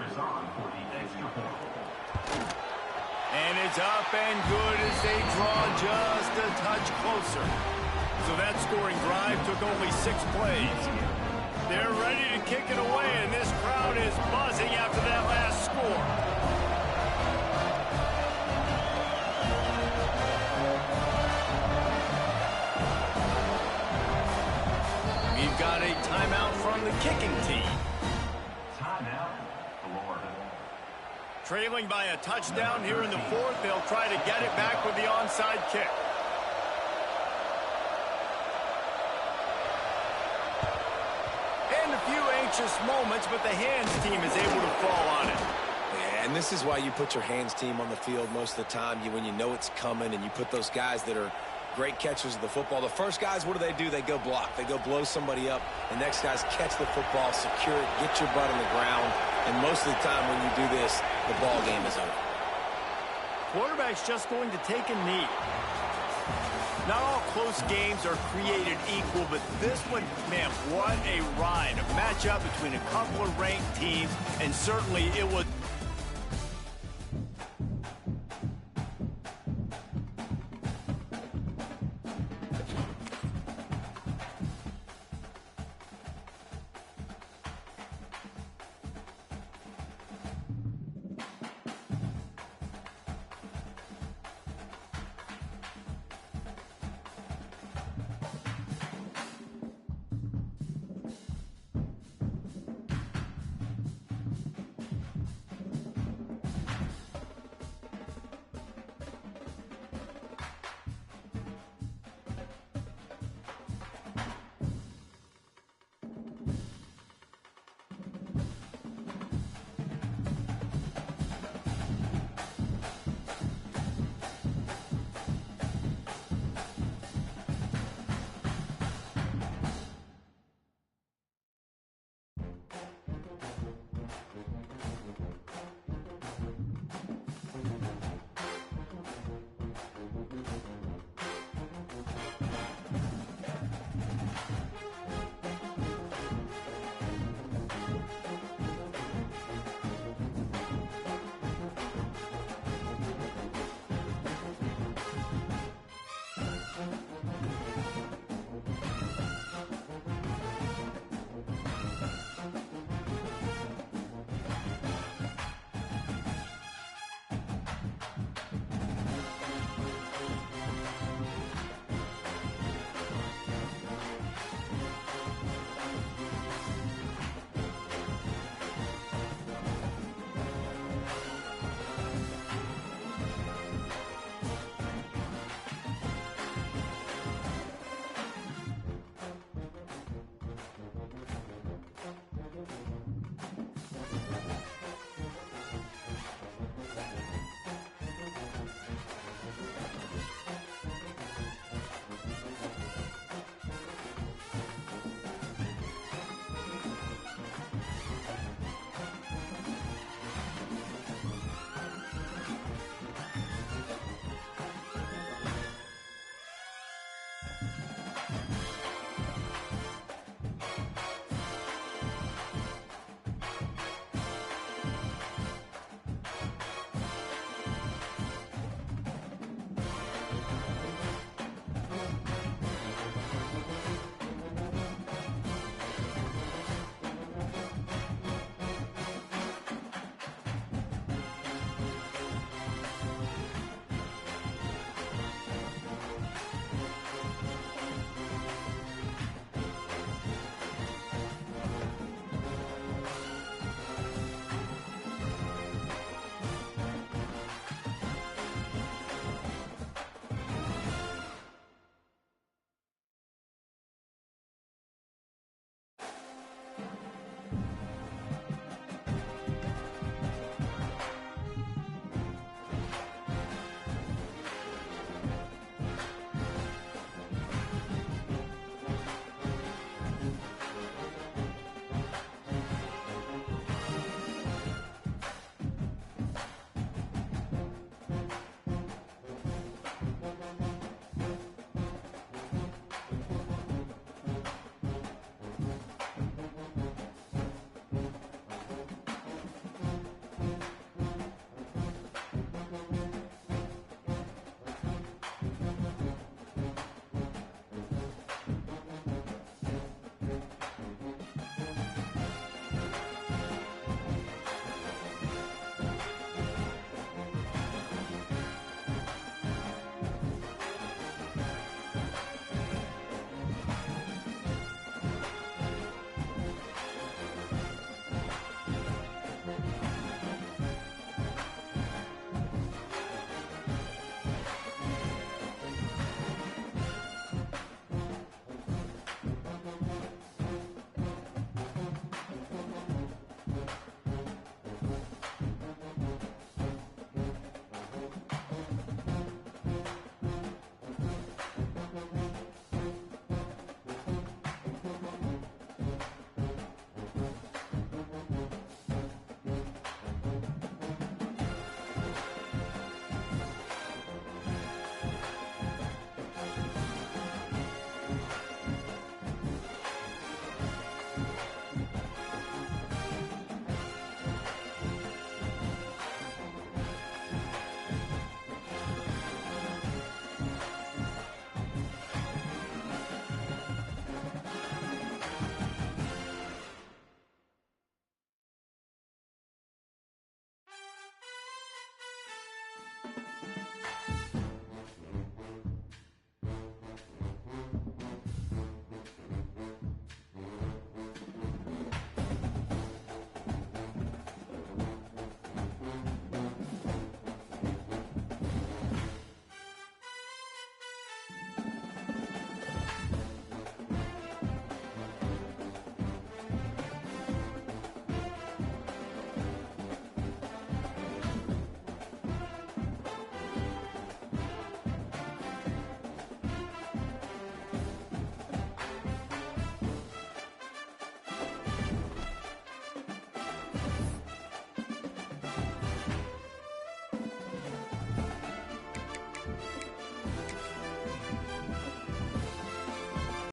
And it's up and good as they draw just a touch closer. So that scoring drive took only 6 plays. They're ready to kick it away, and this crowd is buzzing after that last score. We've got a timeout from the kicking team. Trailing by a touchdown here in the 4th. They'll try to get it back with the onside kick. And a few anxious moments, but the hands team is able to fall on it. Yeah, and this is why you put your hands team on the field most of the time. When you know it's coming, and you put those guys that are great catchers of the football. The first guys, what do? They go block. They go blow somebody up. The next guys catch the football, secure it, get your butt on the ground. And most of the time when you do this, the ball game is over. Quarterback's just going to take a knee. Not all close games are created equal, but this one, man, what a ride. A matchup between a couple of ranked teams, and certainly it was...